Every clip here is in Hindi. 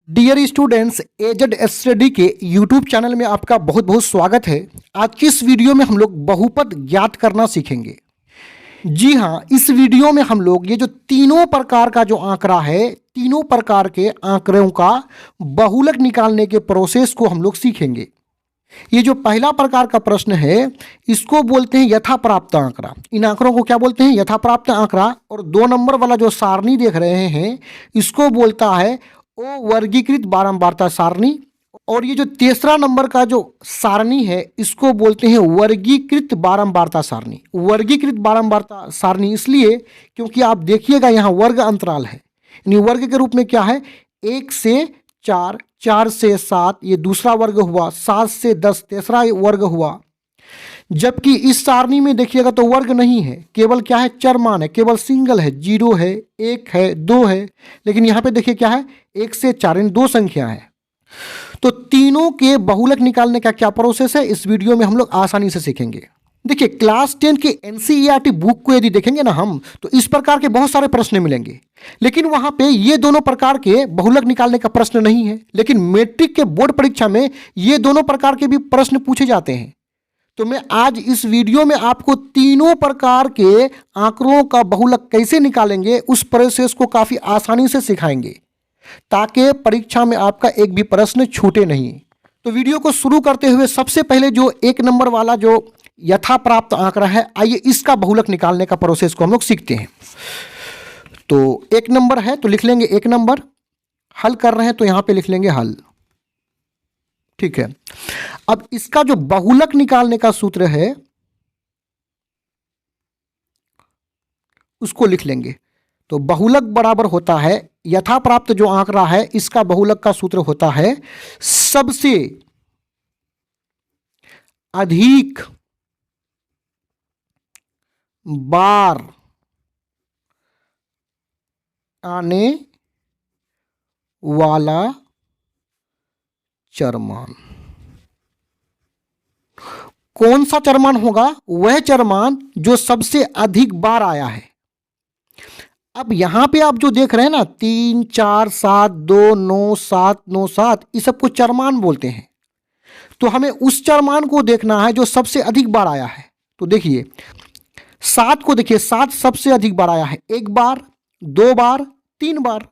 डियर स्टूडेंट्स, एजेड स्टडी के यूट्यूब चैनल में आपका बहुत बहुत स्वागत है। आज की इस वीडियो में हम लोग बहुपद ज्ञात करना सीखेंगे। जी हाँ, इस वीडियो में हम लोग ये जो तीनों प्रकार का जो आंकड़ा है, तीनों प्रकार के आंकड़ों का बहुलक निकालने के प्रोसेस को हम लोग सीखेंगे। ये जो पहला प्रकार का प्रश्न है, इसको बोलते हैं यथाप्राप्त आंकड़ा। इन आंकड़ों को क्या बोलते हैं? यथाप्राप्त आंकड़ा। और 2 नंबर वाला जो सारणी देख रहे हैं, इसको बोलता है ओ वर्गीकृत बारंबारता सारणी। और ये जो तीसरा नंबर का जो सारणी है, इसको बोलते हैं वर्गीकृत बारंबारता सारणी। वर्गीकृत बारंबारता सारणी इसलिए क्योंकि आप देखिएगा यहाँ वर्ग अंतराल है, यानी वर्ग के रूप में क्या है, 1 से 4, 4 से 7 ये दूसरा वर्ग हुआ, 7 से 10 तीसरा वर्ग हुआ। जबकि इस सारणी में देखिएगा तो वर्ग नहीं है, केवल क्या है, चरमान है, केवल सिंगल है, 0 है, 1 है, 2 है। लेकिन यहाँ पे देखिए क्या है, 1 से 4 इन 2 संख्या है। तो तीनों के बहुलक निकालने का क्या प्रोसेस है, इस वीडियो में हम लोग आसानी से सीखेंगे। देखिए, क्लास 10 की एनसीईआरटी बुक को यदि देखेंगे ना हम, तो इस प्रकार के बहुत सारे प्रश्न मिलेंगे। लेकिन वहां पे ये दोनों प्रकार के बहुलक निकालने का प्रश्न नहीं है। लेकिन मैट्रिक के बोर्ड परीक्षा में ये दोनों प्रकार के भी प्रश्न पूछे जाते हैं। तो मैं आज इस वीडियो में आपको तीनों प्रकार के आंकड़ों का बहुलक कैसे निकालेंगे, उस प्रोसेस को काफी आसानी से सिखाएंगे, ताकि परीक्षा में आपका एक भी प्रश्न छूटे नहीं। तो वीडियो को शुरू करते हुए सबसे पहले जो 1 नंबर वाला जो यथाप्राप्त आंकड़ा है, आइए इसका बहुलक निकालने का प्रोसेस को हम लोग सीखते हैं। तो 1 नंबर है तो लिख लेंगे 1 नंबर। हल कर रहे हैं तो यहां पे लिख लेंगे हल। ठीक है, अब इसका जो बहुलक निकालने का सूत्र है उसको लिख लेंगे। तो बहुलक बराबर होता है, यथाप्राप्त जो आंकड़ा है इसका बहुलक का सूत्र होता है सबसे अधिक बार आने वाला चरमान। कौन सा चरमान होगा? वह चरमान जो सबसे अधिक बार आया है। अब यहां पे आप जो देख रहे हैं ना, 3, 4, 7, 2, 9, 7, 9, 7, इस सबको चरमान बोलते हैं। तो हमें उस चरमान को देखना है जो सबसे अधिक बार आया है। तो देखिए 7 को देखिए, 7 सबसे अधिक बार आया है, 1 बार, 2 बार, 3 बार।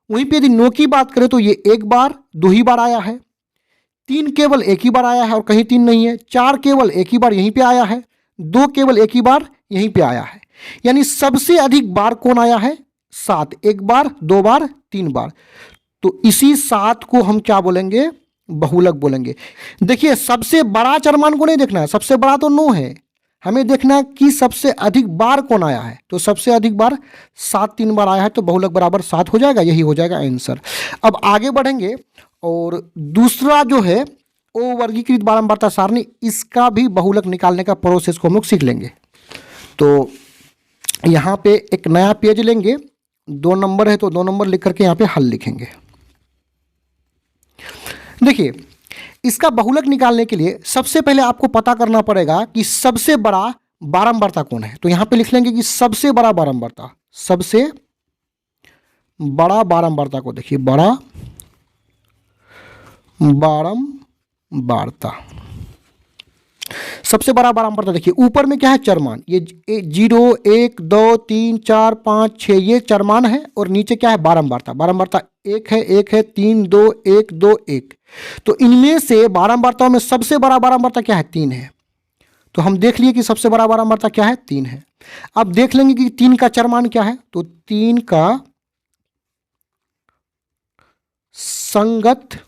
वहीं पे यदि 9 की बात करें तो ये 1 बार, 2 ही बार आया है। 3 केवल 1 ही बार आया है और कहीं 3 नहीं है। 4 केवल 1 ही बार यहीं पे आया है। 2 केवल 1 ही बार यहीं पे आया है। यानी सबसे अधिक बार कौन आया है? 7। 1 बार, 2 बार, 3 बार। तो इसी 7 को हम क्या बोलेंगे? बहुलक बोलेंगे। देखिए, सबसे बड़ा चरमान को नहीं देखना है, सबसे बड़ा तो 9 है, हमें देखना है कि सबसे अधिक बार कौन आया है। तो सबसे अधिक बार 7 3 बार आया है, तो बहुलक बराबर 7 हो जाएगा। यही हो जाएगा आंसर। अब आगे बढ़ेंगे और दूसरा जो है ओ वर्गीकृत बारंबारता सारणी, इसका भी बहुलक निकालने का प्रोसेस को हम लोग सीख लेंगे। तो यहाँ पे एक नया पेज लेंगे, 2 नंबर है तो 2 नंबर लिख करके यहाँ पे हल लिखेंगे। देखिए, इसका बहुलक निकालने के लिए सबसे पहले आपको पता करना पड़ेगा कि सबसे बड़ा बारंबारता कौन है। तो यहाँ पे लिख लेंगे कि सबसे बड़ा बारंबारता, सबसे बड़ा बारंबारता को देखिए, बड़ा बारंबारता, सबसे बड़ा बारंबारता देखिए, ऊपर में क्या है? चरमान। ये 0, 1, 2, 3, 4, 5, 6 ये चरमान है। और नीचे क्या है? बारंबारता। बारंबारता 1 है, 1 है, 3, 2, 1, 2, 1। तो इनमें से बारंबारताओं में सबसे बड़ा बारंबारता क्या है? 3 है। तो हम देख लिए कि सबसे बड़ा बारंबारता क्या है? 3 है। अब देख लेंगे कि 3 का चरमान क्या है। तो 3 का संगत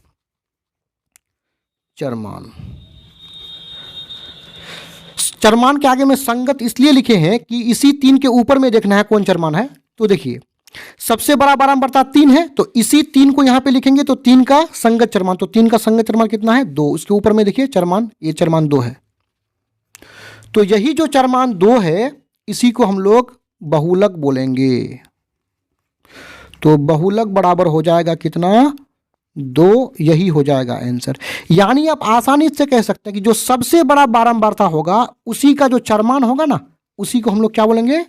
चरमान। चरमान के आगे में संगत इसलिए लिखे हैं कि इसी 3 के ऊपर में देखना है कौन चरमान है। तो देखिए, सबसे बड़ा बारंबारता 3 है, तो इसी 3 को यहां पे लिखेंगे। तो 3 का संगत चरमान, तो 3 का संगत चरमान कितना है? 2। इसके ऊपर में देखिए चरमान, ये चरमान 2 है। तो यही जो चरमान 2 है, इसी को हम लोग बहुलक बोलेंगे। तो बहुलक बराबर हो जाएगा कितना? 2। यही हो जाएगा आंसर। यानी आप आसानी से कह सकते हैं कि जो सबसे बड़ा बारंबारता होगा, उसी का जो चरमान होगा ना, उसी को हम लोग क्या बोलेंगे?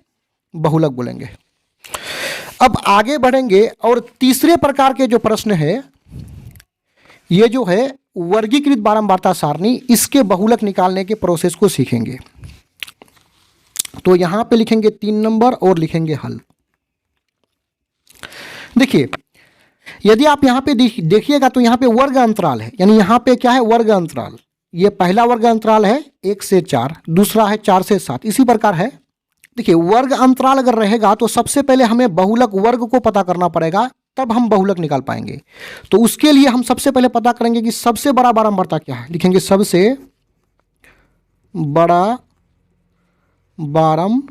बहुलक बोलेंगे। अब आगे बढ़ेंगे और तीसरे प्रकार के जो प्रश्न है, ये जो है वर्गीकृत बारंबारता सारणी, इसके बहुलक निकालने के प्रोसेस को सीखेंगे। तो यहां पे लिखेंगे 3 नंबर और लिखेंगे हल। देखिए, यदि आप यहां पे देखिएगा तो यहां पे वर्ग अंतराल है, यानी यहां पे क्या है, वर्ग अंतराल। ये पहला वर्ग अंतराल है 1 से 4, दूसरा है 4 से 7, इसी प्रकार है। देखिए, वर्ग अंतराल अगर रहेगा तो सबसे पहले हमें बहुलक वर्ग को पता करना पड़ेगा, तब हम बहुलक निकाल पाएंगे। तो उसके लिए हम सबसे पहले पता करेंगे कि सबसे बड़ा बारंबारता क्या है। लिखेंगे सबसे बड़ा बारंबारता।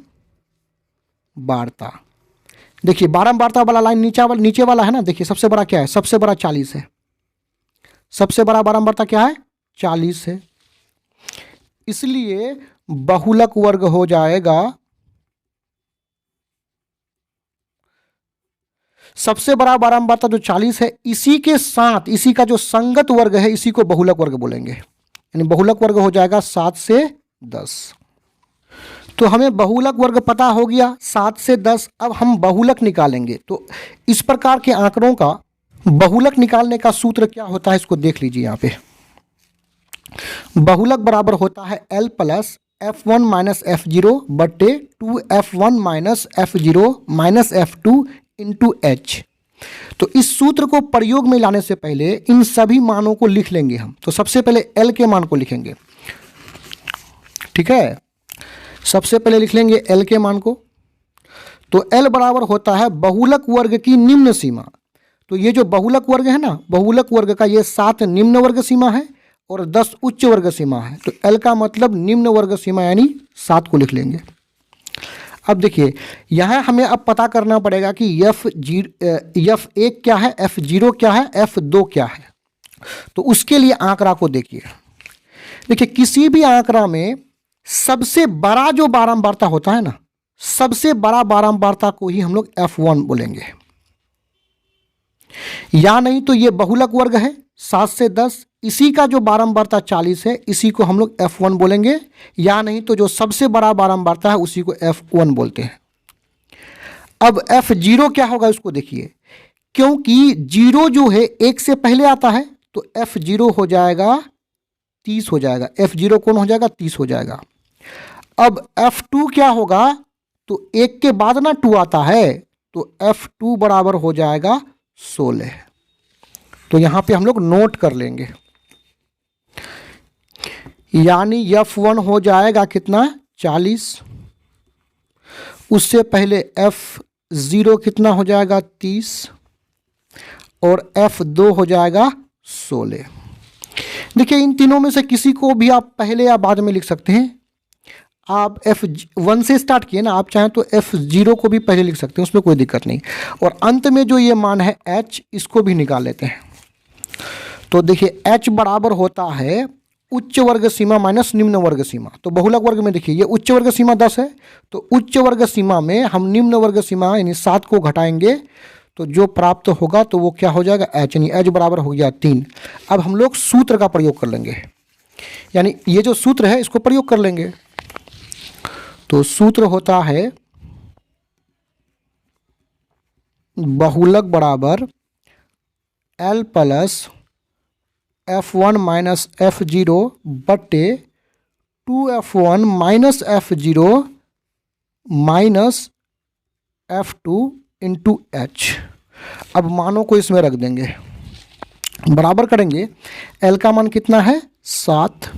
देखिए, बारंबारता वाला लाइन नीचे वाला है ना। देखिए, सबसे बड़ा क्या है, सबसे बड़ा 40 है। सबसे बड़ा बारंबारता क्या है, 40 है। इसलिए बहुलक वर्ग हो जाएगा, सबसे बड़ा बारंबारता जो 40 है, इसी के साथ इसी का जो संगत वर्ग है, इसी को बहुलक वर्ग बोलेंगे। यानी बहुलक वर्ग हो जाएगा 7 से 10। तो हमें बहुलक वर्ग पता हो गया 7 से 10। अब हम बहुलक निकालेंगे। तो इस प्रकार के आंकड़ों का बहुलक निकालने का सूत्र क्या होता है, इसको देख लीजिए। यहाँ पे बहुलक बराबर होता है L plus F1 minus F0 बटे 2F1 minus F0 minus F2 into H। तो इस सूत्र को प्रयोग में लाने से पहले इन सभी मानों को लिख लेंगे हम। तो सबसे पहले L के मान को लिखेंगे, ठीक है। सबसे पहले लिख लेंगे L के मान को। तो L बराबर होता है बहुलक वर्ग की निम्न सीमा। तो ये जो बहुलक वर्ग है ना, बहुलक वर्ग का ये 7 निम्न वर्ग सीमा है और 10 उच्च वर्ग सीमा है। तो L का मतलब निम्न वर्ग सीमा, यानी 7 को लिख लेंगे। अब देखिए, यहाँ हमें अब पता करना पड़ेगा कि F1 क्या है, F0 क्या है, F2 क्या है। तो उसके लिए आंकड़ा को देखिए। देखिए, किसी भी आंकड़ा में सबसे बड़ा जो बारंबारता होता है ना, सबसे बड़ा बारंबारता को ही हम लोग F1 बोलेंगे। या नहीं तो ये बहुलक वर्ग है 7 से 10, इसी का जो बारंबारता 40 है, इसी को हम लोग F1 बोलेंगे। या नहीं तो जो सबसे बड़ा बारंबारता है उसी को F1 बोलते हैं। अब F0 क्या होगा उसको देखिए। क्योंकि 0 जो है 1 से पहले आता है, तो F0 हो जाएगा 30 हो जाएगा। F0 कौन हो जाएगा, 30 हो जाएगा। अब F2 क्या होगा, तो 1 के बाद ना 2 आता है, तो F2 बराबर हो जाएगा 16। तो यहां पे हम लोग नोट कर लेंगे। यानी F1 हो जाएगा कितना, 40। उससे पहले F0 कितना हो जाएगा, 30 और F2 हो जाएगा 16। देखिए, इन तीनों में से किसी को भी आप पहले या बाद में लिख सकते हैं। आप F1 से स्टार्ट किए ना, आप चाहें तो F0 को भी पहले लिख सकते हैं, उसमें कोई दिक्कत नहीं। और अंत में जो ये मान है H, इसको भी निकाल लेते हैं। तो देखिए, H बराबर होता है उच्च वर्ग सीमा माइनस निम्न वर्ग सीमा। तो बहुलक वर्ग में देखिए, ये उच्च वर्ग सीमा 10 है, तो उच्च वर्ग सीमा में हम निम्न वर्ग सीमा यानी 7 को घटाएंगे, तो जो प्राप्त होगा तो वो क्या हो जाएगा, H। यानी H बराबर हो गया 3। अब हम लोग सूत्र का प्रयोग कर लेंगे, यानी ये जो सूत्र है इसको प्रयोग कर लेंगे। तो सूत्र होता है बहुलक बराबर L plus F1 minus F0 बटे 2F1 minus F0 minus F2 into H। अब मानों को इसमें रख देंगे, बराबर करेंगे। L का मान कितना है, 7।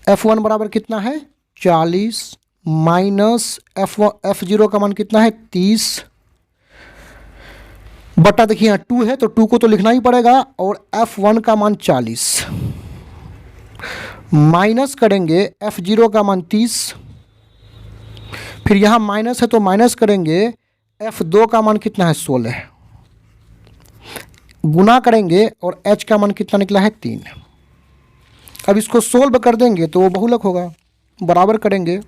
F1 बराबर कितना है, 40 माइनस F0 का मान कितना है, 30 बटा, देखिए यहाँ 2 है तो 2 को तो लिखना ही पड़ेगा, और F1 का मान 40 माइनस करेंगे F0 का मान 30, फिर यहाँ माइनस है तो माइनस करेंगे F2 का मान कितना है, 16 गुना करेंगे और H का मान कितना निकला है, 3। अब इसको सोल्व कर देंगे तो वो बहुलक होगा। बराबर करेंगे,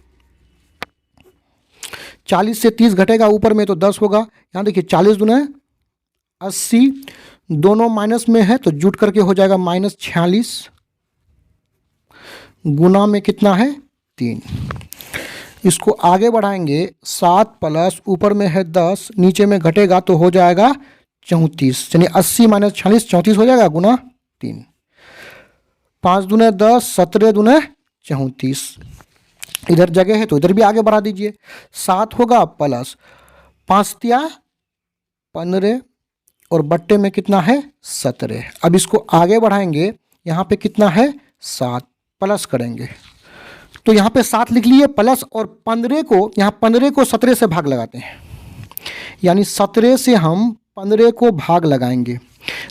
40 से 30 घटेगा ऊपर में तो 10 होगा। यहाँ देखिए 40 दूना 80, दोनों माइनस में है तो जुट करके हो जाएगा -46, गुना में कितना है, 3। इसको आगे बढ़ाएंगे, 7 प्लस ऊपर में है 10, नीचे में घटेगा तो हो जाएगा 34, यानी 80 माइनस 46 34 हो जाएगा गुना 3। 5 दूने 10, 17 दूने 34। इधर जगह है तो इधर भी आगे बढ़ा दीजिए। 7 होगा प्लस 5 तिया 15 और बट्टे में कितना है 17। अब इसको आगे बढ़ाएंगे, यहाँ पे कितना है 7, प्लस करेंगे तो यहाँ पे 7 लिख लिए प्लस, और 15 को यहाँ 15 को 17 से भाग लगाते हैं, यानी 17 से हम 15 को भाग लगाएंगे।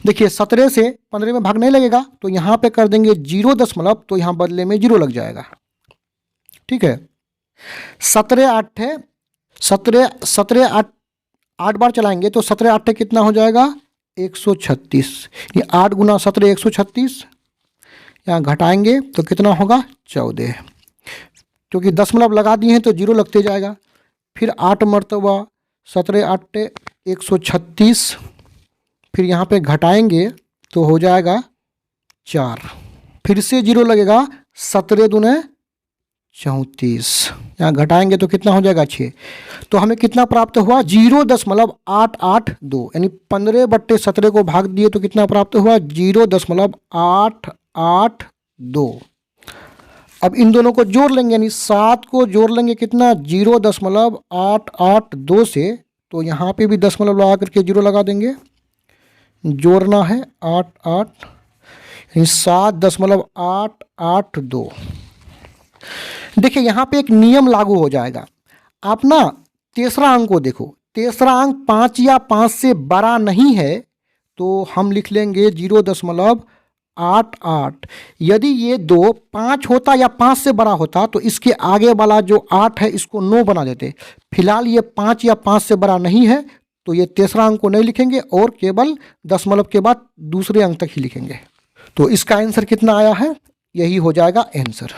देखिए 17 से 15 में भाग नहीं लगेगा तो यहाँ पे कर देंगे 0 तो यहाँ बदले में 0 लग जाएगा। ठीक है, 17 8 है, 17 8 बार चलाएंगे तो 17 8 कितना हो जाएगा 136। ये 8 गुना 17 136। यहाँ घटाएंगे तो कितना होगा 14, क्योंकि दशमलव लगा दिए हैं तो 0 लगते जाएगा। फिर 8 मरतबा 17 8 136, फिर यहाँ पे घटाएंगे तो हो जाएगा 4, फिर से 0 लगेगा, 17 दूने 34, यहाँ घटाएंगे तो कितना हो जाएगा 6। तो हमें कितना प्राप्त हुआ 0.882, यानी 15/17 को भाग दिए तो कितना प्राप्त हुआ 0.882। अब इन दोनों को जोड़ लेंगे, यानी 7 को जोड़ लेंगे कितना 0.882 से, तो यहाँ पे भी दशमलव लगा करके 0 लगा देंगे। जोड़ना है 8 8, यानी 7.882। देखिए यहाँ पे एक नियम लागू हो जाएगा। आप ना तीसरा अंक को देखो, तीसरा अंक 5 या 5 से बड़ा नहीं है तो हम लिख लेंगे 0.88। यदि ये 2 5 होता या 5 से बड़ा होता तो इसके आगे वाला जो 8 है इसको 9 बना देते। फिलहाल ये 5 या 5 से बड़ा नहीं है तो ये तीसरा अंक को नहीं लिखेंगे और केवल दशमलव के बाद दूसरे अंक तक ही लिखेंगे। तो इसका आंसर कितना आया है, यही हो जाएगा आंसर।